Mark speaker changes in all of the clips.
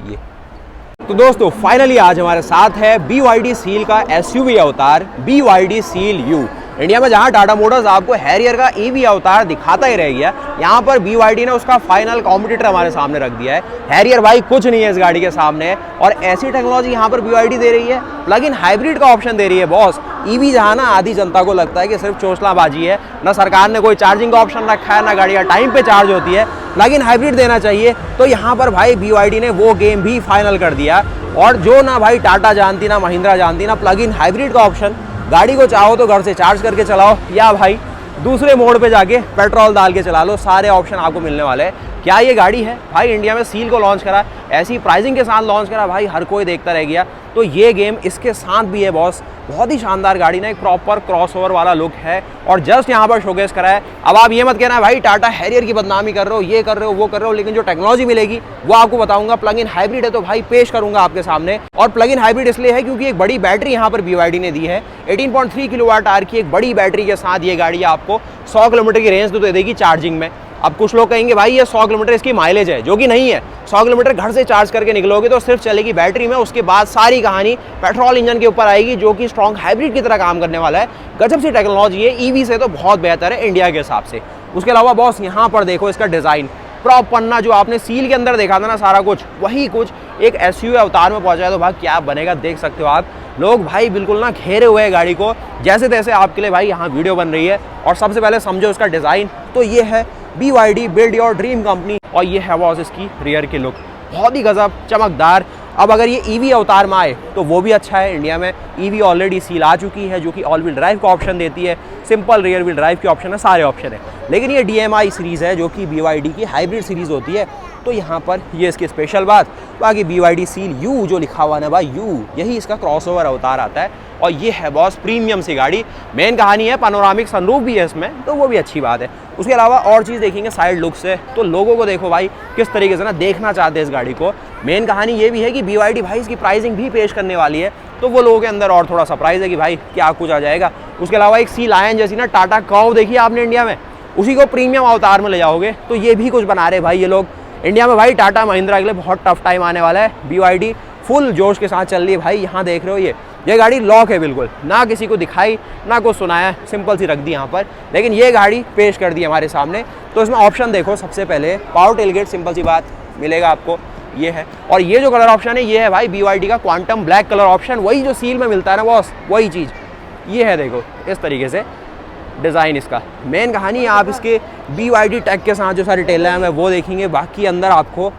Speaker 1: ये। तो दोस्तों फाइनली आज हमारे साथ है BYD सील का SUV अवतार BYD सील U। इंडिया में जहां टाटा मोटर्स आपको हैरियर का EV अवतार दिखाता ही रह गया, यहाँ पर BYD ने उसका फाइनल कॉम्पिटिटर हमारे सामने रख दिया है। हैरियर भाई कुछ नहीं है इस गाड़ी के सामने, और ऐसी टेक्नोलॉजी यहाँ पर BYD दे रही है, प्लग इन हाइब्रिड का ऑप्शन दे रही है बॉस। EV जहाँ ना आधी जनता को लगता है कि सिर्फ चोचलाबाजी है, ना सरकार ने कोई चार्जिंग का ऑप्शन रखा है, ना गाड़ियाँ टाइम पे चार्ज होती है, प्लग इन हाइब्रिड देना चाहिए। तो यहाँ पर भाई BYD ने वो गेम भी फाइनल कर दिया, और जो ना भाई टाटा जानती ना महिंद्रा जानती ना प्लग इन हाइब्रिड का ऑप्शन। गाड़ी को चाहो तो घर से चार्ज करके चलाओ, या भाई दूसरे मोड पे जाके पेट्रोल डाल के चला लो, सारे ऑप्शन आपको मिलने वाले हैं। क्या ये गाड़ी है भाई, इंडिया में सील को लॉन्च करा, ऐसी प्राइसिंग के साथ लॉन्च करा, भाई हर कोई देखता रह गया। तो ये गेम इसके साथ भी है बॉस। बहुत ही शानदार गाड़ी ना, एक प्रॉपर क्रॉसओवर वाला लुक है, और जस्ट यहाँ पर शोकेस करा है। अब आप ये मत कहना भाई टाटा हैरियर की बदनामी कर रहे हो, ये कर रहे हो, वो कर रहे हो, लेकिन जो टेक्नोलॉजी मिलेगी वो आपको बताऊंगा। प्लग इन हाइब्रिड है तो भाई पेश करूंगा आपके सामने। और प्लग इन हाइब्रिड इसलिए है क्योंकि एक बड़ी बैटरी यहाँ पर BYD ने दी है। 18.3 किलोवाट आवर की एक बड़ी बैटरी के साथ ये गाड़ी आपको 100 किलोमीटर की रेंज तो दे देगी चार्जिंग में। अब कुछ लोग कहेंगे भाई ये 100 किलोमीटर इसकी माइलेज है, जो कि नहीं है। 100 किलोमीटर घर से चार्ज करके निकलोगे तो सिर्फ चलेगी बैटरी में, उसके बाद सारी कहानी पेट्रोल इंजन के ऊपर आएगी, जो कि स्ट्रॉन्ग हाइब्रिड की तरह काम करने वाला है। गजब सी टेक्नोलॉजी है, EV से तो बहुत बेहतर है इंडिया के हिसाब से। उसके अलावा बॉस यहाँ पर देखो इसका डिज़ाइन, प्रॉप पन्ना जो आपने सील के अंदर देखा था ना, सारा कुछ वही कुछ एक SUV अवतार में पहुंचा है। तो भाई क्या बनेगा देख सकते हो आप। लोग भाई बिल्कुल ना घेरे हुए हैं गाड़ी को, जैसे तैसे आपके लिए भाई यहाँ वीडियो बन रही है। और सबसे पहले समझो इसका डिज़ाइन, तो ये है BYD build your dream company, और ये है बॉस इसकी रियर की लुक, बहुत ही गजब चमकदार। अब अगर ये EV अवतार में आए तो वो भी अच्छा है। इंडिया में EV ऑलरेडी सील आ चुकी है, जो कि ऑल व्हील ड्राइव का ऑप्शन देती है, सिंपल रियर व्हील ड्राइव के ऑप्शन है, सारे ऑप्शन है। लेकिन ये DMI सीरीज़ है, जो कि BYD की हाइब्रिड सीरीज़ होती है। तो यहाँ पर ये इसकी स्पेशल बात। बाकी BYD सील U जो लिखा हुआ है भाई U, यही इसका क्रॉसओवर अवतार आता है। और ये है बॉस प्रीमियम सी गाड़ी। मेन कहानी है पैनोरामिक सनरूफ भी है इसमें, तो वो भी अच्छी बात है। उसके अलावा और चीज़ देखेंगे साइड लुक से, तो लोगों को देखो भाई किस तरीके से ना देखना चाहते हैं इस गाड़ी को। मेन कहानी ये भी है कि BYD भाई इसकी प्राइसिंग भी पेश करने वाली है, तो वो लोगों के अंदर और थोड़ा सरप्राइज है कि भाई क्या कुछ आ जाएगा। उसके अलावा एक सी लायन जैसी ना टाटा कर्व देखी आपने इंडिया में, उसी को प्रीमियम अवतार में ले जाओगे, तो ये भी कुछ बना रहे भाई ये लोग। इंडिया में भाई टाटा महिंद्रा के लिए बहुत टफ टाइम आने वाला है। BYD फुल जोश के साथ चल रही है भाई। यहाँ देख रहे हो ये गाड़ी लॉक है बिल्कुल, ना किसी को दिखाई ना कुछ सुनाया, सिंपल सी रख दी यहाँ पर, लेकिन ये गाड़ी पेश कर दी हमारे सामने। तो इसमें ऑप्शन देखो, सबसे पहले पावर टेलगेट, सिंपल सी बात मिलेगा आपको, ये है। और ये जो कलर ऑप्शन है ये है भाई BYD का क्वांटम ब्लैक कलर ऑप्शन, वही जो सील में मिलता है ना बॉस, वही चीज़ ये है। देखो इस तरीके से डिज़ाइन इसका। मेन कहानी आप इसके BYD टैग के साथ जो सारी टेल लैम्प है वो देखेंगे। बाकी अंदर आपको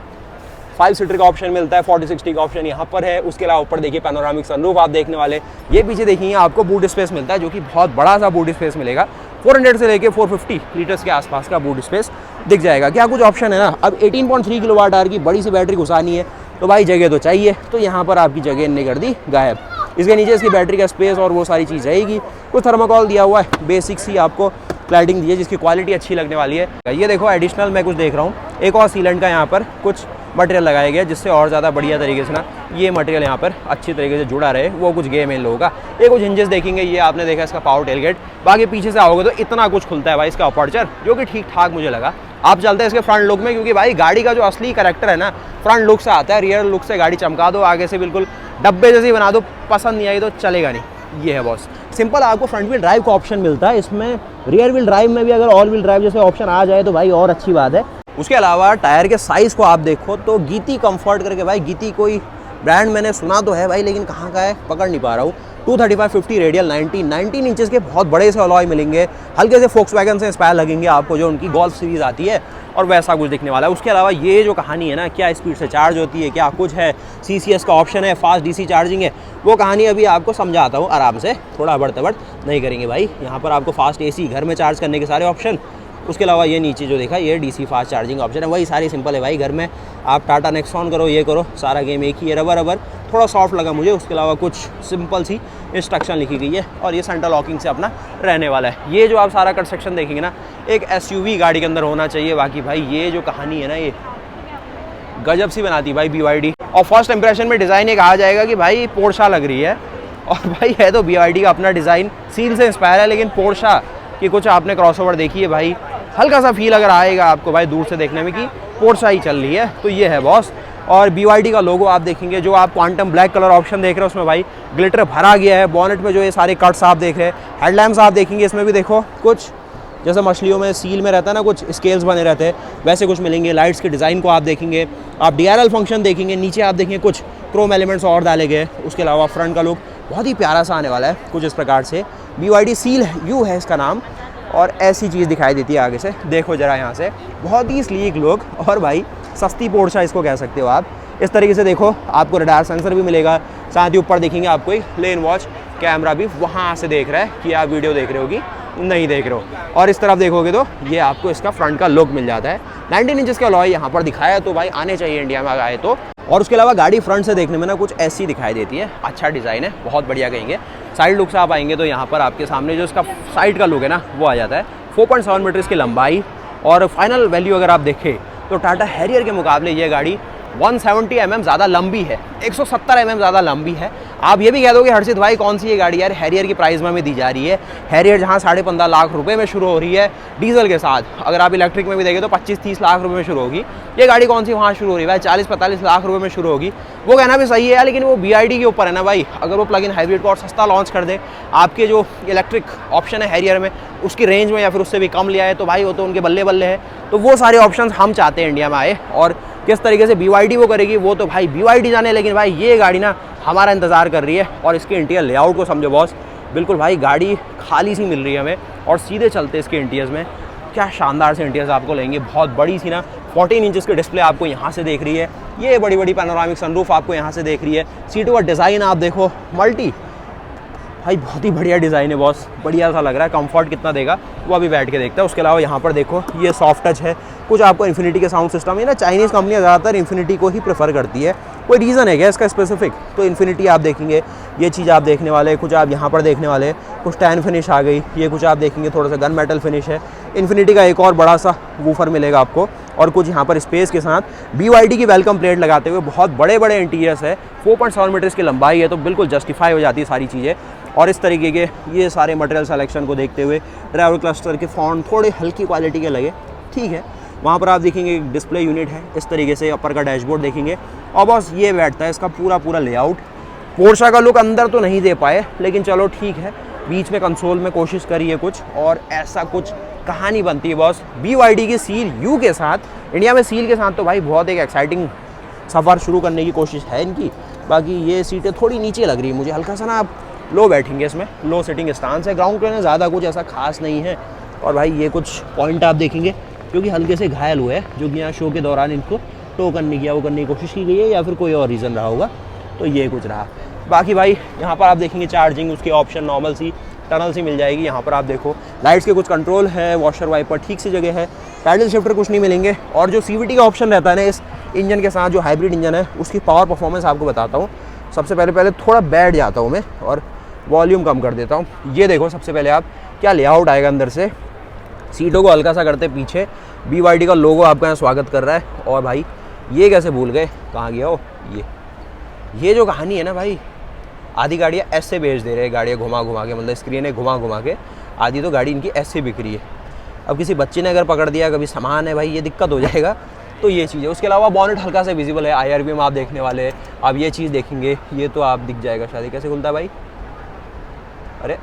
Speaker 1: 5 सीटर का ऑप्शन मिलता है, 40-60 का ऑप्शन यहाँ पर है। उसके अलावा ऊपर देखिए पैनोरामिक सनरूफ आप देखने वाले। ये पीछे देखेंगे आपको बूट स्पेस मिलता है, जो कि बहुत बड़ा सा बूट स्पेस मिलेगा। 400 से लेके 450 लीटर्स के आसपास का बूट स्पेस दिख जाएगा। क्या कुछ ऑप्शन है ना। अब 18.3 किलोवाट आवर की बड़ी सी बैटरी घुसानी है, तो भाई जगह तो चाहिए, तो यहाँ पर आपकी जगह इनने कर दी गायब। इसके नीचे इसकी बैटरी का स्पेस और वो सारी चीज़ रहेगी। कुछ थर्माकोल दिया हुआ है, बेसिक सी आपको क्लैडिंग दी है, जिसकी क्वालिटी अच्छी लगने वाली है। ये देखो एडिशनल मैं कुछ देख रहा हूँ, एक और सीलेंट का यहाँ पर कुछ मटेरियल लगाया गया, जिससे और ज़्यादा बढ़िया तरीके से ना ये मटेरियल यहाँ पर अच्छी तरीके से जुड़ा रहे, वो कुछ गेम है इन लोगों का। ये कुछ हिंजेस देखेंगे, ये आपने देखा इसका पावर टेलगेट। बाकी पीछे से आओगे तो इतना कुछ खुलता है भाई इसका अपर्चर, जो कि ठीक ठाक मुझे लगा। आप चलते हैं इसके फ्रंट लुक में, क्योंकि भाई गाड़ी का जो असली कैरेक्टर है ना फ्रंट लुक से आता है। रियर लुक से गाड़ी चमका दो, आगे से बिल्कुल डब्बे जैसी बना दो, पसंद नहीं आई तो चलेगा नहीं। ये है बॉस सिंपल। आपको फ्रंट व्हील ड्राइव का ऑप्शन मिलता है इसमें, रियर व्हील ड्राइव में भी अगर ऑल व्हील ड्राइव जैसे ऑप्शन आ जाए तो भाई और अच्छी बात है। उसके अलावा टायर के साइज़ को आप देखो तो गीती कंफर्ट करके, भाई गीती कोई ब्रांड मैंने सुना तो है भाई, लेकिन कहाँ का है पकड़ नहीं पा रहा हूँ। 235/50 रेडियल 19 इंचेस के बहुत बड़े से अलॉय मिलेंगे, हल्के से फोक्सवैगन से इंस्पायर लगेंगे आपको, जो उनकी गोल्फ सीरीज़ आती है, और वैसा कुछ दिखने वाला है। उसके अलावा ये जो कहानी है ना, क्या स्पीड से चार्ज होती है, क्या कुछ है, CCS का ऑप्शन है, फास्ट DC चार्जिंग है, वो कहानी अभी आपको समझाता हूँ आराम से, थोड़ा बढ़ते नहीं करेंगे भाई। यहाँ पर आपको फास्ट AC घर में चार्ज करने के सारे ऑप्शन। उसके अलावा ये नीचे जो देखा ये DC फास्ट चार्जिंग ऑप्शन है, वही सारी सिंपल है भाई। घर में आप टाटा नेक्सॉन करो, ये करो, सारा गेम एक ही है। रबर थोड़ा सॉफ्ट लगा मुझे। उसके अलावा कुछ सिंपल सी इंस्ट्रक्शन लिखी गई है, और ये सेंटर लॉकिंग से अपना रहने वाला है। ये जो आप सारा कंस्ट्रक्शन देखेंगे ना, एक SUV गाड़ी के अंदर होना चाहिए। बाकी भाई ये जो कहानी है ना, ये गजब सी बनाती भाई BYD। और फर्स्ट इंप्रेशन में डिज़ाइन एक आ जाएगा कि भाई पोर्शा लग रही है, और भाई है तो BYD का अपना डिज़ाइन, सील से इंस्पायर है, लेकिन पोर्शा की कुछ आपने क्रॉसओवर देखी है भाई, हल्का सा फील अगर आएगा आपको भाई दूर से देखने में कि पोर्शा ही चल रही है। तो ये है बॉस। और BYD का लोगो आप देखेंगे, जो आप क्वांटम ब्लैक कलर ऑप्शन देख रहे हो उसमें भाई ग्लिटर भरा गया है। बॉनेट में जो ये सारे कट्स आप देख रहे हैं, हेडलैम्प्स आप देखेंगे इसमें भी देखो कुछ जैसे मछलियों में सील में रहता है ना, कुछ स्केल्स बने रहते हैं वैसे कुछ मिलेंगे। लाइट्स के डिज़ाइन को आप देखेंगे, आप DRL फंक्शन देखेंगे, नीचे आप देखेंगे कुछ क्रोम एलिमेंट्स और डाले गए। उसके अलावा फ्रंट का लुक बहुत ही प्यारा सा आने वाला है कुछ इस प्रकार से। BYD सील यू है इसका नाम, और ऐसी चीज़ दिखाई देती है आगे से, देखो जरा यहाँ से, बहुत ही स्लीक लुक। और भाई सस्ती पोर्शा इसको कह सकते हो आप। इस तरीके से देखो आपको रडार सेंसर भी मिलेगा, साथ ही ऊपर देखेंगे आपको एक लेन वॉच कैमरा भी वहाँ से देख रहा है कि आप वीडियो देख रहे हो कि नहीं देख रहे हो। और इस तरफ देखोगे तो ये आपको इसका फ्रंट का लुक मिल जाता है। 19 इंचेस का अलॉय यहाँ पर दिखाया, तो भाई आने चाहिए इंडिया में आए तो। और उसके अलावा गाड़ी फ्रंट से देखने में ना कुछ ऐसी दिखाई देती है, अच्छा डिज़ाइन है, बहुत बढ़िया कहेंगे। साइड लुक से आप आएंगे तो यहाँ पर आपके सामने जो इसका साइड का लुक है ना वो आ जाता है। 4.7 मीटर इसकी लंबाई, और फाइनल वैल्यू अगर आप देखें तो टाटा हैरियर के मुकाबले ये गाड़ी 170 mm ज़्यादा लंबी है, 170 mm ज़्यादा लंबी है। आप ये भी कह दोगे हर्षित भाई कौन सी ये गाड़ी यार हैरियर की प्राइस में हमें दी जा रही है। हैरियर जहाँ 15.5 लाख रुपए में शुरू हो रही है डीजल के साथ, अगर आप इलेक्ट्रिक में भी देखें तो 25-30 लाख रुपए में शुरू होगी। ये गाड़ी कौन सी वहाँ शुरू हो रही है भाई, 40-45 लाख रुपए में शुरू होगी। वो कहना भी सही है, लेकिन वो BYD के ऊपर है ना भाई। अगर वो प्लग इन हाइब्रिड को और सस्ता लॉन्च कर दे, आपके जो इलेक्ट्रिक ऑप्शन है हैरियर में उसकी रेंज में या फिर उससे भी कम लिया है, तो भाई वो तो उनके बल्ले बल्ले है। तो वो सारे ऑप्शन हम चाहते हैं इंडिया में आए, और किस तरीके से BYD वो करेगी वो तो भाई BYD जाने। लेकिन भाई ये गाड़ी ना हमारा इंतज़ार कर रही है। और इसके इंटीरियर लेआउट को समझो बॉस, बिल्कुल भाई गाड़ी खाली सी मिल रही है हमें, और सीधे चलते इसके इंटीरियर्स में क्या शानदार से इंटीरियर्स आपको लेंगे। बहुत बड़ी सी ना 14 इंचेस की डिस्प्ले आपको यहाँ से देख रही है, ये बड़ी बड़ी पैनोरामिक सनरूफ आपको यहाँ से देख रही है। सीटों का डिज़ाइन आप देखो मल्टी, भाई बहुत ही बढ़िया डिज़ाइन है बॉस, बढ़िया सा लग रहा है। कंफर्ट कितना देगा वो अभी बैठ के देखते हैं। उसके अलावा यहाँ पर देखो ये सॉफ्ट टच है, कुछ आपको इन्फिनिटी के साउंड सिस्टम है ना, चाइनीज़ कंपनियाँ ज़्यादातर इन्फिनिटी को ही प्रेफर करती है। कोई रीज़न है क्या इसका स्पेसिफिक, तो इन्फिनिटी आप देखेंगे, ये चीज़ आप देखने वाले, कुछ आप यहाँ पर देखने वाले, कुछ टैन फिनिश आ गई, ये कुछ आप देखेंगे थोड़ा सा गन मेटल फिनिश है। इन्फिनिटी का एक और बड़ा सा वूफर मिलेगा आपको, और कुछ यहाँ पर स्पेस के साथ BYD की वेलकम प्लेट लगाते हुए बहुत बड़े बड़े इंटीरियर्स है। 4.7 मीटर की लंबाई है, तो बिल्कुल जस्टिफाई हो जाती है सारी चीज़ें। और इस तरीके के ये सारे मटेरियल सिलेक्शन को देखते हुए ड्राइवर क्लस्टर के फॉन्ट थोड़े हल्की क्वालिटी के लगे, ठीक है। वहाँ पर आप देखेंगे एक डिस्प्ले यूनिट है, इस तरीके से अपर का डैशबोर्ड देखेंगे। और बस ये बैठता है इसका पूरा लेआउट। पोर्शा का लुक अंदर तो नहीं दे पाए, लेकिन चलो ठीक है, बीच में कंसोल में कोशिश करी है कुछ, और ऐसा कुछ कहानी बनती है बॉस BYD की सील यू के साथ। इंडिया में सील के साथ तो भाई बहुत एक एक्साइटिंग सफ़र शुरू करने की कोशिश है इनकी। बाकी ये सीटें थोड़ी नीचे लग रही है मुझे, हल्का सा ना आप लो बैठेंगे इसमें, लो सिटिंग स्टांस है। ग्राउंड क्लियरेंस ज़्यादा कुछ ऐसा खास नहीं है। और भाई ये कुछ पॉइंट आप देखेंगे क्योंकि हल्के से घायल हुए हैं, जो कि यहाँ शो के दौरान इनको टो करने की, वो करने की कोशिश की गई है, या फिर कोई और रीज़न रहा होगा, तो ये कुछ रहा। बाकी भाई यहाँ पर आप देखेंगे चार्जिंग, उसके ऑप्शन नॉर्मल सी टनल सी मिल जाएगी। यहाँ पर आप देखो लाइट्स के कुछ कंट्रोल है, वॉशर वाइपर ठीक सी जगह है, पैडल शिफ्टर कुछ नहीं मिलेंगे। और जो CVT का ऑप्शन रहता है ना इस इंजन के साथ, जो हाइब्रिड इंजन है, उसकी पावर परफॉर्मेंस आपको बताता हूँ। सबसे पहले थोड़ा बैठ जाता हूँ मैं और वॉल्यूम कम कर देता हूँ। ये देखो सबसे पहले आप क्या लेआउट आएगा अंदर से, सीटों को हल्का सा करते पीछे BYD का लोगो आपका यहाँ स्वागत कर रहा है। और भाई ये कैसे भूल गए, कहाँ गया हो ये जो कहानी है ना भाई, आधी गाड़ियाँ ऐसे बेच दे रहे हैं, गाड़ियाँ घुमा घुमा के, मतलब स्क्रीनें घुमा घुमा के, आधी तो गाड़ी इनकी ऐसे बिक रही है। अब किसी बच्चे ने अगर पकड़ दिया, कभी सामान है भाई, ये दिक्कत हो जाएगा। तो ये चीज़ है। उसके अलावा बॉनेट हल्का सा विजिबल है, IRB में आप देखने वाले हैं। आप ये चीज़ देखेंगे, ये तो आप दिख जाएगा शायद। कैसे खुलता है भाई, अरे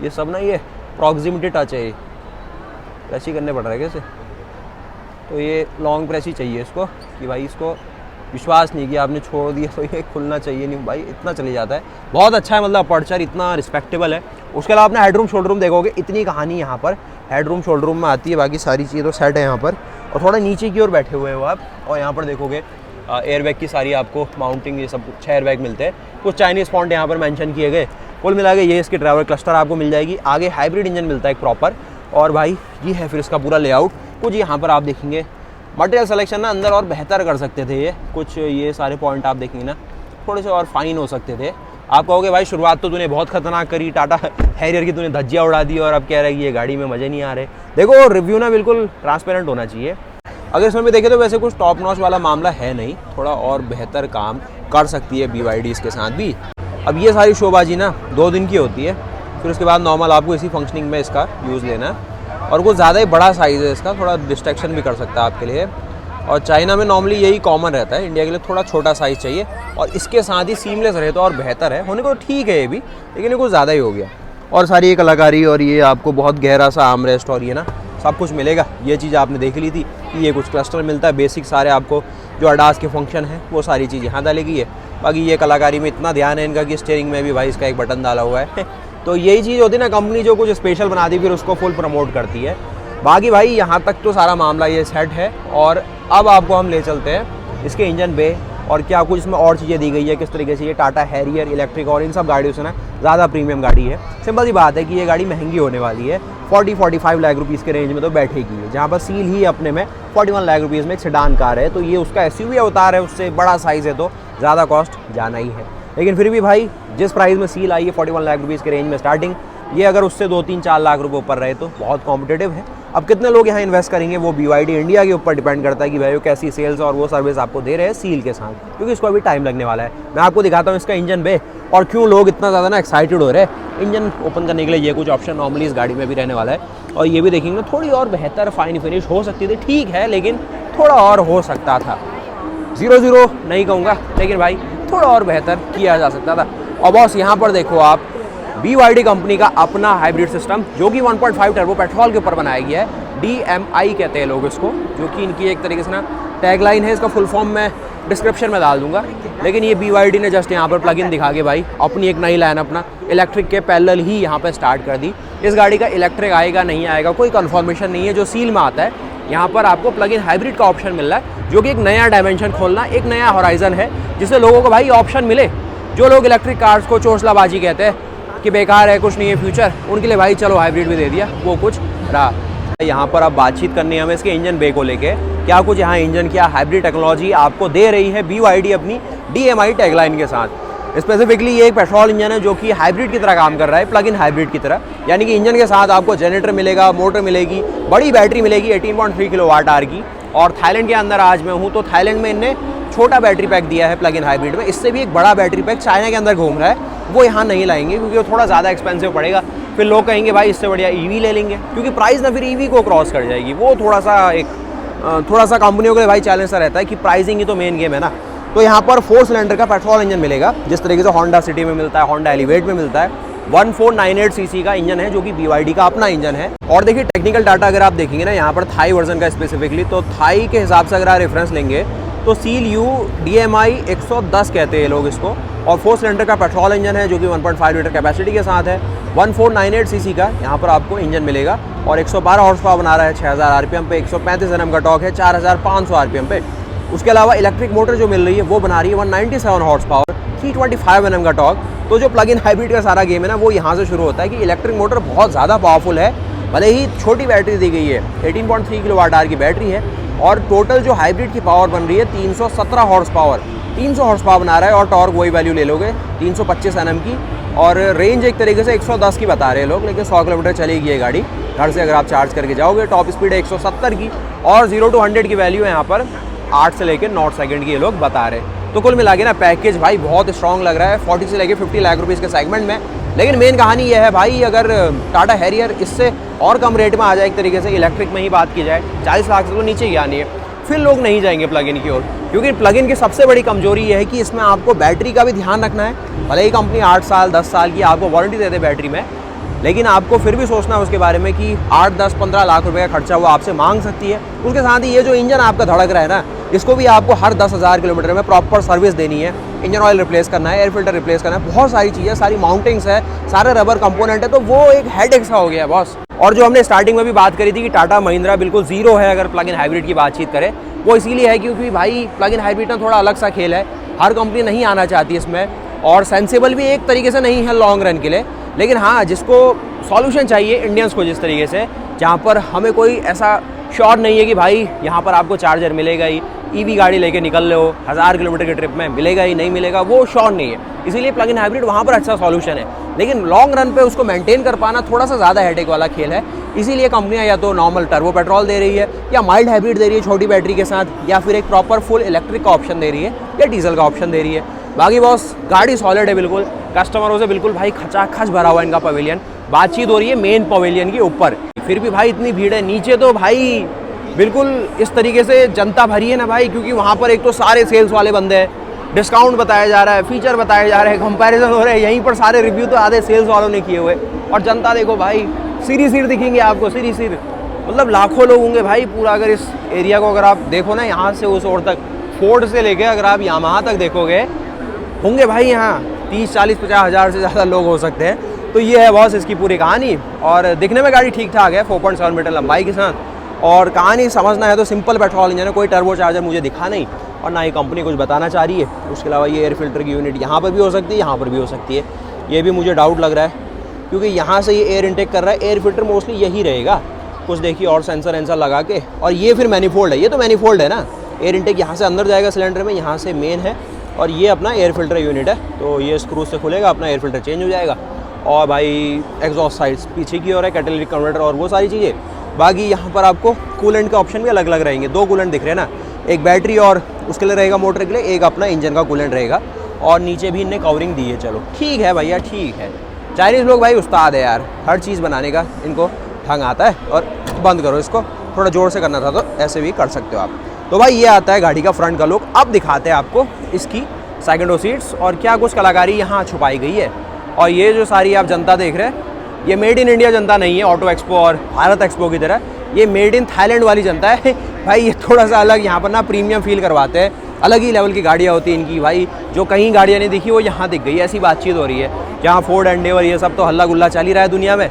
Speaker 1: ये सब ना ये प्रॉक्सिमिटी टच है, ये प्रेस ही करने पड़ रहा है कैसे, तो ये लॉन्ग प्रेस ही चाहिए इसको, कि भाई इसको विश्वास नहीं कि आपने छोड़ दिया तो ये खुलना चाहिए नहीं भाई, इतना चले जाता है। बहुत अच्छा है, मतलब अपर्चर इतना रिस्पेक्टेबल है। उसके अलावा आपने हेडरूम शोल्डर रूम देखोगे, इतनी कहानी यहाँ पर हेडरूम शोल्डर रूम में आती है, बाकी सारी चीज़ें तो सेट है यहाँ पर। और थोड़ा नीचे की ओर बैठे हुए हो आप, और यहाँ पर देखोगे एयरबैग की सारी आपको माउंटिंग, ये सब 6 एयरबैग मिलते हैं। कुछ चाइनीज़ फॉन्ट यहाँ पर मेंशन किए गए। कुल मिला के ये इसकी ड्राइवर क्लस्टर आपको मिल जाएगी। आगे हाइब्रिड इंजन मिलता है एक प्रॉपर। और भाई ये है फिर इसका पूरा लेआउट। कुछ यहाँ पर आप देखेंगे मटेरियल सिलेक्शन ना अंदर और बेहतर कर सकते थे ये, कुछ ये सारे पॉइंट आप देखेंगे ना थोड़े से और फाइन हो सकते थे। आप कहोगे भाई शुरुआत तो तूने बहुत खतरनाक करी, टाटा हैरियर की तूने धज्जियाँ उड़ा दी, और अब कह रहा है कि ये गाड़ी में मज़े नहीं आ रहे। देखो रिव्यू ना बिल्कुल ट्रांसपेरेंट होना चाहिए। अगर इसमें भी देखें तो वैसे कुछ टॉप नॉच वाला मामला है नहीं, थोड़ा और बेहतर काम कर सकती है BYD इसके साथ भी। अब ये सारी शोबाजी ना 2 दिन की होती है, फिर उसके बाद नॉर्मल आपको इसी फंक्शनिंग में इसका यूज़ लेना है। और कुछ ज़्यादा ही बड़ा साइज़ है इसका, थोड़ा डिस्ट्रैक्शन भी कर सकता है आपके लिए। और चाइना में नॉर्मली यही कॉमन रहता है, इंडिया के लिए थोड़ा छोटा साइज़ चाहिए और इसके साथ ही सीमलेस रहे तो और बेहतर है। होने को ठीक है ये भी, लेकिन ये कुछ ज़्यादा ही हो गया। और सारी ये कलाकारी और ये आपको बहुत गहरा सा आर्मरेस्ट और ये ना सब कुछ मिलेगा। ये चीज़ आपने देख ली थी कि ये कुछ क्लस्टर मिलता है, बेसिक सारे आपको जो अडास के फंक्शन है वो सारी चीज़ यहाँ डालेगी है। बाकी ये कलाकारी में इतना ध्यान है इनका कि स्टीयरिंग में भी भाई इसका एक बटन डाला हुआ है तो यही चीज़ होती है ना, कंपनी जो कुछ स्पेशल बना दी फिर उसको फुल प्रमोट करती है। बाकी भाई यहाँ तक तो सारा मामला ये सेट है। और अब आपको हम ले चलते हैं इसके इंजन बे और क्या कुछ इसमें और चीज़ें दी गई है, किस तरीके से ये टाटा हैरियर इलेक्ट्रिक और इन सब गाड़ियों से ना ज़्यादा प्रीमियम गाड़ी है। सिंपल सी बात है कि ये गाड़ी महंगी होने वाली है, 40-45 लाख रुपीज़ के रेंज में तो बैठेगी है, जहाँ पर सील ही अपने में 41 लाख रुपीज़ में एक सेडान कार है। तो ये उसका SUV अवतार है, उससे बड़ा साइज़ है तो ज़्यादा कॉस्ट जाना ही है। लेकिन फिर भी भाई जिस प्राइस में सील आई है 41 लाख रुपीज़ के रेंज में स्टार्टिंग, ये अगर उससे 2-3-4 लाख रुपए ऊपर रहे तो बहुत कॉम्पिटेटिव है। अब कितने लोग यहाँ इन्वेस्ट करेंगे वो BYD इंडिया के ऊपर डिपेंड करता है कि भाई वो कैसी सेल्स और वो सर्विस आपको दे रहे हैं सील के साथ, क्योंकि इसको अभी टाइम लगने वाला है। मैं आपको दिखाता हूँ इसका इंजन बे और क्यों लोग इतना ज़्यादा ना एक्साइटेड हो रहे हैं। इंजन ओपन करने के लिए ये कुछ ऑप्शन नॉर्मली इस गाड़ी में भी रहने वाला है और ये भी देखेंगे थोड़ी और बेहतर फाइन फिनिश हो सकती थी, ठीक है लेकिन थोड़ा और हो सकता था। 0-0 नहीं कहूँगा, लेकिन भाई थोड़ा और बेहतर किया जा सकता था। और बॉस यहाँ पर देखो आप BYD कंपनी का अपना हाइब्रिड सिस्टम जो कि 1.5 टर्बो पेट्रोल के ऊपर बनाया गया है, DMI कहते हैं लोग इसको, जो कि इनकी एक तरीके से ना टैगलाइन है। इसका फुल फॉर्म मैं डिस्क्रिप्शन में डाल दूंगा, लेकिन ये BYD ने जस्ट यहाँ पर प्लग इन दिखा के भाई अपनी एक नई लाइन अपना इलेक्ट्रिक के पैरेलल ही यहाँ पर स्टार्ट कर दी। इस गाड़ी का इलेक्ट्रिक आएगा नहीं आएगा कोई कन्फर्मेशन नहीं है। जो सील में आता है यहाँ पर आपको प्लग इन हाइब्रिड का ऑप्शन मिल रहा है, जो कि एक नया डायमेंशन खोलना, एक नया होराइजन है जिससे लोगों को भाई ऑप्शन मिले। जो लोग इलेक्ट्रिक कार्स को चोचलाबाजी कहते हैं कि बेकार है, कुछ नहीं है फ्यूचर, उनके लिए भाई चलो हाइब्रिड भी दे दिया, वो कुछ रहा। यहाँ पर अब बातचीत करनी है हमें इसके इंजन बे को लेके, क्या कुछ यहाँ इंजन क्या हाइब्रिड टेक्नोलॉजी आपको दे रही है BYD अपनी DMI टैगलाइन के साथ। स्पेसिफिकली ये एक पेट्रोल इंजन है जो कि हाइब्रिड की तरह काम कर रहा है, प्लग इन हाइब्रिड की तरह, यानी कि इंजन के साथ आपको जनरेटर मिलेगा, मोटर मिलेगी, बड़ी बैटरी मिलेगी 18.3 kWh की। और थाईलैंड के अंदर आज मैं हूँ तो थाईलैंड में इनने छोटा बैटरी पैक दिया है प्लग इन हाइब्रिड में, इससे भी एक बड़ा बैटरी पैक चाइना के अंदर घूम रहा है, वो यहाँ नहीं लाएंगे क्योंकि वो थोड़ा ज़्यादा एक्सपेंसिव पड़ेगा। फिर लोग कहेंगे भाई इससे बढ़िया EV ले लेंगे, क्योंकि प्राइस ना फिर EV को क्रॉस कर जाएगी। वो थोड़ा सा कंपनियों के लिए भाई चैलेंज सा रहता है कि प्राइसिंग ही तो मेन गेम है ना। तो यहाँ पर 4 सिलेंडर का पेट्रोल इंजन मिलेगा, जिस तरीके से होंडा सिटी में मिलता है, होंडा एलिवेट में मिलता है। 1498 सीसी का इंजन है जो कि BYD का अपना इंजन है। और देखिए टेक्निकल डाटा अगर आप देखेंगे ना यहाँ पर थाई वर्जन का स्पेसिफिकली, तो थाई के हिसाब से अगर आप रेफरेंस लेंगे तो CLU DMI 110 कहते हैं लोग इसको। और 4 सिलेंडर का पेट्रोल इंजन है जो कि 1.5 लीटर कैपेसिटी के साथ है। 1498 सीसी का यहाँ पर आपको इंजन मिलेगा और 112 हॉर्स पावर बना रहा है 6000 RPM पे, 135 Nm का टॉर्क है 4500 RPM पे। उसके अलावा इलेक्ट्रिक मोटर जो मिल रही है वो बना रही है 197 हॉर्स पावर, 325 Nm का टॉर्क। तो जो प्लग इन हाइब्रिड का सारा गेम है ना वो यहाँ से शुरू होता है कि इलेक्ट्रिक मोटर बहुत ज़्यादा पावरफुल है, भले ही छोटी बैटरी दी गई है, 18.3 kWh की बैटरी है। और टोटल जो हाइब्रिड की पावर बन रही है 317 हॉर्स पावर, 300 हॉर्स पावर बना रहा है। और टॉर्क वही वैल्यू ले लोगे 325 Nm की। और रेंज एक तरीके से 110 की बता रहे हैं लोग, लेकिन 100 किलोमीटर चलेगी ये गाड़ी घर से अगर आप चार्ज करके जाओगे। टॉप स्पीड है 170 की और 0 to 100 की वैल्यू है यहाँ पर 8 से लेकर 9 सेकंड की ये लोग बता रहे हैं। तो कुल मिला के ना पैकेज भाई बहुत स्ट्रॉन्ग लग रहा है 40 से लेकर 50 लाख रुपीज़ के सेगमेंट में। लेकिन मेन कहानी ये है भाई, अगर टाटा हैरियर इससे और कम रेट में आ जाए, एक तरीके से इलेक्ट्रिक में ही बात की जाए, 40 लाख से तो नीचे ही आनी है, फिर लोग नहीं जाएंगे प्लग इन की ओर। क्योंकि प्लग इन की सबसे बड़ी कमजोरी ये है कि इसमें आपको बैटरी का भी ध्यान रखना है। भले ही कंपनी 8 साल 10 साल की आपको वारंटी दे दे बैटरी में, लेकिन आपको फिर भी सोचना है उसके बारे में कि 8, 10, 15 लाख रुपए का खर्चा वो आपसे मांग सकती है। उसके साथ ही ये जो इंजन आपका धड़क रहा है ना, इसको भी आपको हर 10,000 किलोमीटर में प्रॉपर सर्विस देनी है। इंजन ऑयल रिप्लेस करना है, एयर फिल्टर रिप्लेस करना है, बहुत सारी चीज़ें, सारी माउंटिंग्स है, सारे रबर कंपोनेंट है, तो वो एक हेडेक सा हो गया है बॉस। और जो हमने स्टार्टिंग में भी बात करी थी कि टाटा महिंद्रा बिल्कुल जीरो है अगर प्लग इन हाइब्रिड की बातचीत करें, वो इसीलिए है क्योंकि भाई प्लग इन हाइब्रिड ना थोड़ा अलग सा खेल है, हर कंपनी नहीं आना चाहती इसमें, और सेंसिबल भी एक तरीके से नहीं है लॉन्ग रन के लिए। लेकिन हाँ, जिसको सॉल्यूशन चाहिए इंडियंस को, जिस तरीके से जहाँ पर हमें कोई ऐसा श्योर नहीं है कि भाई यहाँ पर आपको चार्जर मिलेगा ही, ईवी गाड़ी लेके निकल रहे हो 1000 किलोमीटर की ट्रिप में, मिलेगा ही नहीं मिलेगा, वो श्योर नहीं है। इसीलिए प्लग इन हाइब्रिड वहाँ पर अच्छा सॉल्यूशन है, लेकिन लॉन्ग रन पे उसको मेंटेन कर पाना थोड़ा सा ज़्यादा हेडेक वाला खेल है। इसीलिए कंपनियाँ या तो नॉर्मल टर्बो पेट्रोल दे रही है, या माइल्ड हाइब्रिड दे रही है छोटी बैटरी के साथ, या फिर एक प्रॉपर फुल इलेक्ट्रिक का ऑप्शन दे रही है, या डीजल का ऑप्शन दे रही है। बाकी बॉस गाड़ी सॉलिड है बिल्कुल, कस्टमरों से बिल्कुल भाई खचाखच भरा हुआ इनका पवेलियन। बातचीत हो रही है मेन पवेलियन के ऊपर, फिर भी भाई इतनी भीड़ है नीचे, तो भाई बिल्कुल इस तरीके से जनता भरी है ना भाई, क्योंकि वहाँ पर एक तो सारे सेल्स वाले बंदे हैं, डिस्काउंट बताया जा रहा है, फीचर बताए जा रहे हैं, कंपैरिजन हो रहे हैं, यहीं पर सारे रिव्यू तो आधे सेल्स वालों ने किए हुए। और जनता देखो भाई, सीरी सीर दिखेंगे आपको, सीरी सीर, मतलब लाखों लोग होंगे भाई। पूरा अगर इस एरिया को अगर आप देखो ना, यहाँ से उस ओर तक, फोर्ड से लेके अगर आप यामाहा तक देखोगे, होंगे भाई यहाँ 30, 40, 50 हज़ार से ज़्यादा लोग हो सकते हैं। तो ये है बॉस इसकी पूरी कहानी। और दिखने में गाड़ी ठीक ठाक है, 4.7 मीटर लंबाई के साथ। और कहानी समझना है तो सिंपल पेट्रोल इंजन है, कोई टर्बो चार्जर मुझे दिखा नहीं, और ना ही कंपनी कुछ बताना चाह रही है। उसके अलावा ये एयर फिल्टर की यूनिट यहाँ पर भी हो सकती है, यहाँ पर भी हो सकती है। ये भी मुझे डाउट लग रहा है, क्योंकि यहाँ से ये एयर इनटेक कर रहा है, एयर फिल्टर मोस्टली यही रहेगा। कुछ देखिए और सेंसर वेंसर लगा के, और ये फिर मैनीफोल्ड है, ये तो मैनीफोल्ड है ना, एयर इनटेक यहाँ से अंदर जाएगा सिलेंडर में, यहाँ से मेन है, और ये अपना एयर फिल्टर यूनिट है। तो ये स्क्रू से खुलेगा, अपना एयर फिल्टर चेंज हो जाएगा। और भाई एग्जॉस्ट साइड्स पीछे की ओर है, कैटालिटिक कन्वर्टर और वो सारी चीज़ें। बाकी यहाँ पर आपको कूलेंट के ऑप्शन भी अलग अलग रहेंगे, 2 कूलेंट दिख रहे हैं ना, एक बैटरी और उसके लिए रहेगा मोटर के लिए, एक अपना इंजन का कूलेंट रहेगा। और नीचे भी इनने कवरिंग दी है। चलो ठीक है भैया, ठीक है। चाइनीज़ लोग भाई उस्ताद है यार, हर चीज़ बनाने का इनको ढंग आता है। और बंद करो इसको, थोड़ा ज़ोर से करना था तो ऐसे भी कर सकते हो आप। तो भाई ये आता है गाड़ी का फ्रंट का लुक। अब दिखाते हैं आपको इसकी सेकंड रो सीट्स और क्या कुछ कलाकारी यहाँ छुपाई गई है। और ये जो सारी आप जनता देख रहे हैं, ये मेड इन इंडिया जनता नहीं है ऑटो एक्सपो और भारत एक्सपो की तरह, ये मेड इन थाईलैंड वाली जनता है भाई। ये थोड़ा सा अलग, यहाँ पर ना प्रीमियम फील करवाते हैं, अलग ही लेवल की गाड़ियाँ होती हैं इनकी भाई। जो कहीं गाड़ियाँ नहीं दिखी वो यहाँ दिख गई, ऐसी बातचीत हो रही है। यहाँ फोर्ड एंडेवर ये सब तो हल्ला गुल्ला चल ही रहा है दुनिया में,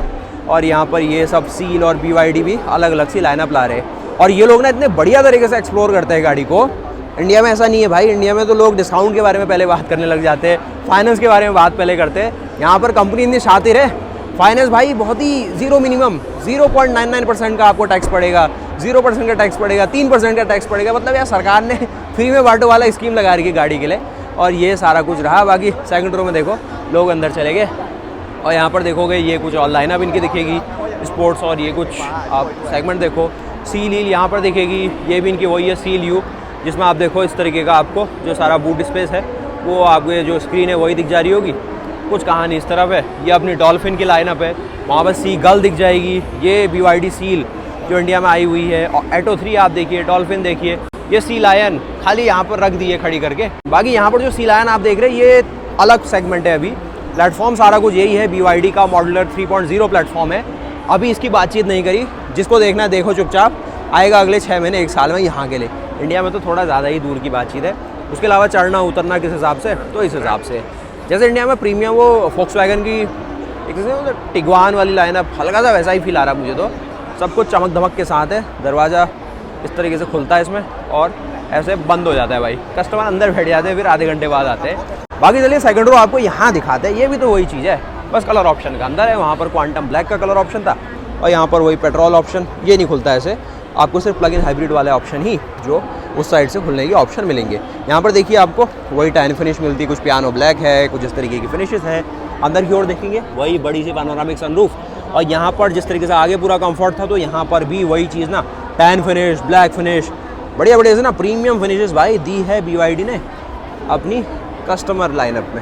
Speaker 1: और यहाँ पर ये सब सील और BYD भी अलग अलग सी लाइनअप ला रहे हैं। और ये लोग ना इतने बढ़िया तरीके से एक्सप्लोर करते हैं गाड़ी को। इंडिया में ऐसा नहीं है भाई, इंडिया में तो लोग डिस्काउंट के बारे में पहले बात करने लग जाते हैं, फाइनेंस के बारे में बात पहले करते हैं। यहाँ पर कंपनी इतनी शातिर है, फाइनेंस भाई बहुत ही जीरो मिनिमम 0.99% का आपको टैक्स पड़ेगा, 0% का टैक्स पड़ेगा, 3% का टैक्स पड़ेगा। मतलब यार सरकार ने फ्री में बांटो वाला स्कीम लगा रही है गाड़ी के लिए। और ये सारा कुछ रहा। बाकी सेकंड रो में देखो लोग अंदर चले गए, और यहाँ पर देखोगे ये कुछ और लाइनअप इनकी दिखेगी स्पोर्ट्स, और ये कुछ आप सेगमेंट देखो, सील हील यहाँ पर दिखेगी, ये भी इनकी वही है सील यू, जिसमें आप देखो इस तरीके का आपको जो सारा बूट स्पेस है वो आपके जो स्क्रीन है वही दिख जा रही होगी। कुछ कहानी इस तरफ है, ये अपनी डॉल्फिन की लाइनअप है, वहाँ पर सी गल दिख जाएगी। ये BYD सील जो इंडिया में आई हुई है, और एटो 3 आप देखिए, डॉल्फिन देखिए, ये सी लायन खाली यहाँ पर रख दी है खड़ी करके। बाकी यहाँ पर जो सी लायन आप देख रहे हैं ये अलग सेगमेंट है। अभी प्लेटफॉर्म सारा कुछ यही है, BYD का मॉड्यूलर 3.0 प्लेटफॉर्म है। अभी इसकी बातचीत नहीं करी, जिसको देखना है देखो चुपचाप, आएगा अगले 6 महीने 1 साल में यहाँ के लिए। इंडिया में तो थोड़ा ज़्यादा ही दूर की बातचीत है। उसके अलावा चढ़ना उतरना किस हिसाब से, तो इस हिसाब से जैसे इंडिया में प्रीमियम वो फोक्सवैगन की एक टिगवान वाली लाइनअप, हल्का सा वैसा ही फील आ रहा है मुझे। तो सब कुछ चमक धमक के साथ है, दरवाज़ा इस तरीके से खुलता है इसमें और ऐसे बंद हो जाता है भाई, कस्टमर अंदर बैठ जाते हैं, फिर आधे घंटे बाद आते हैं। बाकी चलिए सेकंड रो आपको यहाँ दिखाते हैं, ये भी तो वही चीज़ है, बस कलर ऑप्शन का अंदर है। वहाँ पर क्वांटम ब्लैक का कलर ऑप्शन था, और यहाँ पर वही पेट्रोल ऑप्शन, ये नहीं खुलता ऐसे, आपको सिर्फ प्लग इन हाइब्रिड वाले ऑप्शन ही जो उस साइड से खुलने के ऑप्शन मिलेंगे। यहाँ पर देखिए आपको वही टाइन फिनिश मिलती है, कुछ पियानो ब्लैक है, कुछ इस तरीके की फिनिशेस है। अंदर की ओर देखेंगे वही बड़ी सी पैनोरामिक सनरूफ, और यहाँ पर जिस तरीके से आगे पूरा कंफर्ट था तो यहाँ पर भी वही चीज़ ना, टैन फिनिश, ब्लैक फिनिश, बढ़िया बढ़िया से ना प्रीमियम फिनिशेस भाई दी है BYD ने अपनी कस्टमर लाइनअप में।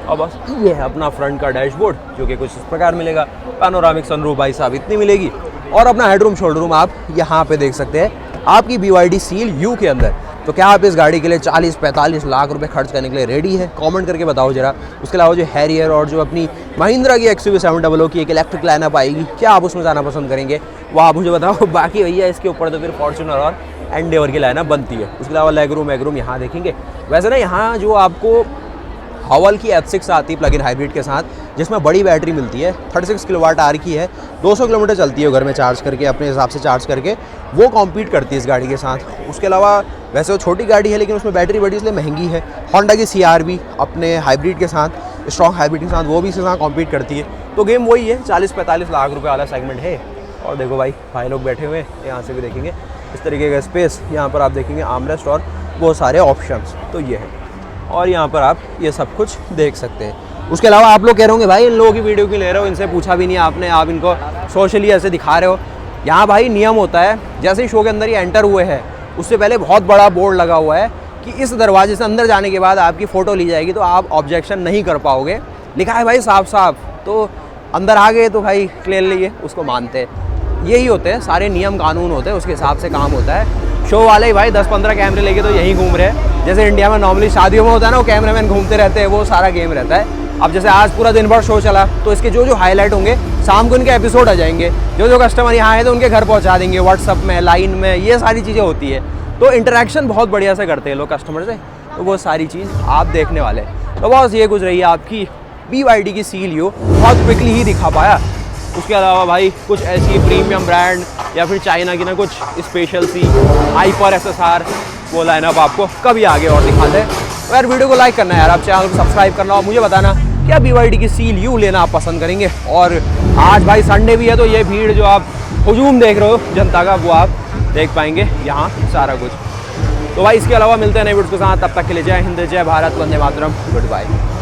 Speaker 1: और बस ये है अपना फ्रंट का डैशबोर्ड, जो कि कुछ इस प्रकार मिलेगा। पैनोरामिक सनरूफ भाई साहब इतनी मिलेगी, और अपना हेडरूम शोल्डर रूम आप यहाँ पे देख सकते हैं आपकी BYD सील यू के अंदर। तो क्या आप इस गाड़ी के लिए 40-45 लाख रुपए खर्च करने के लिए रेडी है? कमेंट करके बताओ जरा। उसके अलावा जो हैरियर और जो अपनी महिंद्रा की XUV700 की एक इलेक्ट्रिक लाइनअप आएगी, क्या आप उसमें जाना पसंद करेंगे वो आप मुझे बताओ। बाकी भैया इसके ऊपर तो फिर फॉर्च्यूनर और एंडेवर की लाइनअप बनती है। उसके अलावा लेग रूम यहाँ देखेंगे। वैसे ना यहाँ जो आपको हवल की F6 आती है प्लग इन हाइब्रिड के साथ, जिसमें बड़ी बैटरी मिलती है, 36 किलोवाट आवर की है, 200 किलोमीटर चलती है घर में चार्ज करके, अपने हिसाब से चार्ज करके, वो कॉम्पीट करती है इस गाड़ी के साथ। उसके अलावा वैसे वो छोटी गाड़ी है लेकिन उसमें बैटरी बड़ी इसलिए महंगी है। होंडा की CR-V अपने हाइब्रिड के साथ, स्ट्रॉन्ग हाइब्रिड के साथ, वो भी इसके साथ कॉम्पीट करती है। तो गेम वही है, 40-45 लाख रुपये वाला सेगमेंट है। और देखो भाई लोग बैठे हुए हैं, यहाँ से भी देखेंगे इस तरीके का स्पेस। यहाँ पर आप देखेंगे आर्मरेस्ट और बहुत सारे ऑप्शंस, तो ये है। और यहाँ पर आप ये सब कुछ देख सकते हैं। उसके अलावा आप लोग कह रहे होंगे भाई इन लोगों की वीडियो क्यों ले रहे हो, इनसे पूछा भी नहीं आपने, आप इनको सोशली ऐसे दिखा रहे हो। यहाँ भाई नियम होता है, जैसे ही शो के अंदर ये एंटर हुए हैं उससे पहले बहुत बड़ा बोर्ड लगा हुआ है कि इस दरवाजे से अंदर जाने के बाद आपकी फ़ोटो ली जाएगी, तो आप ऑब्जेक्शन नहीं कर पाओगे। लिखा है भाई साफ साफ, तो अंदर आ गए तो भाई क्लियरली ये उसको मानते हैं। यही होते हैं, सारे नियम कानून होते हैं, उसके हिसाब से काम होता है। शो वाले ही भाई 10-15 कैमरे लेके तो यहीं घूम रहे हैं। जैसे इंडिया में नॉर्मली शादियों में होता है ना, वो कैमरामैन घूमते रहते हैं, वो सारा गेम रहता है। अब जैसे आज पूरा दिन भर शो चला, तो इसके जो जो हाईलाइट होंगे शाम को इनके एपिसोड आ जाएंगे। जो जो कस्टमर यहाँ आए तो उनके घर पहुँचा देंगे, व्हाट्सअप में, लाइन में, ये सारी चीज़ें होती है। तो इंटरेक्शन बहुत बढ़िया से करते हैं लोग कस्टमर से, तो वो सारी चीज़ आप देखने वाले। तो बस ये कुछ रही है आपकी BYD की CLU, बहुत क्विकली ही दिखा पाया। उसके अलावा भाई कुछ ऐसी प्रीमियम ब्रांड या फिर चाइना की ना कुछ स्पेशल सी हाइपर SSR वो लाइनअप आपको कभी आगे और दिखाते हैं। तो यार वीडियो को लाइक करना है यार, आप चैनल को सब्सक्राइब करना और मुझे बताना क्या BYD की CLU लेना आप पसंद करेंगे। और आज भाई संडे भी है, तो ये भीड़ जो आप हुजूम देख रहे हो जनता का, वो आप देख पाएंगे यहाँ सारा कुछ। तो भाई इसके अलावा मिलते हैं नए वीडियो के साथ, तब तक के लिए जय हिंद, जय भारत, वंदे मातरम, गुड बाय।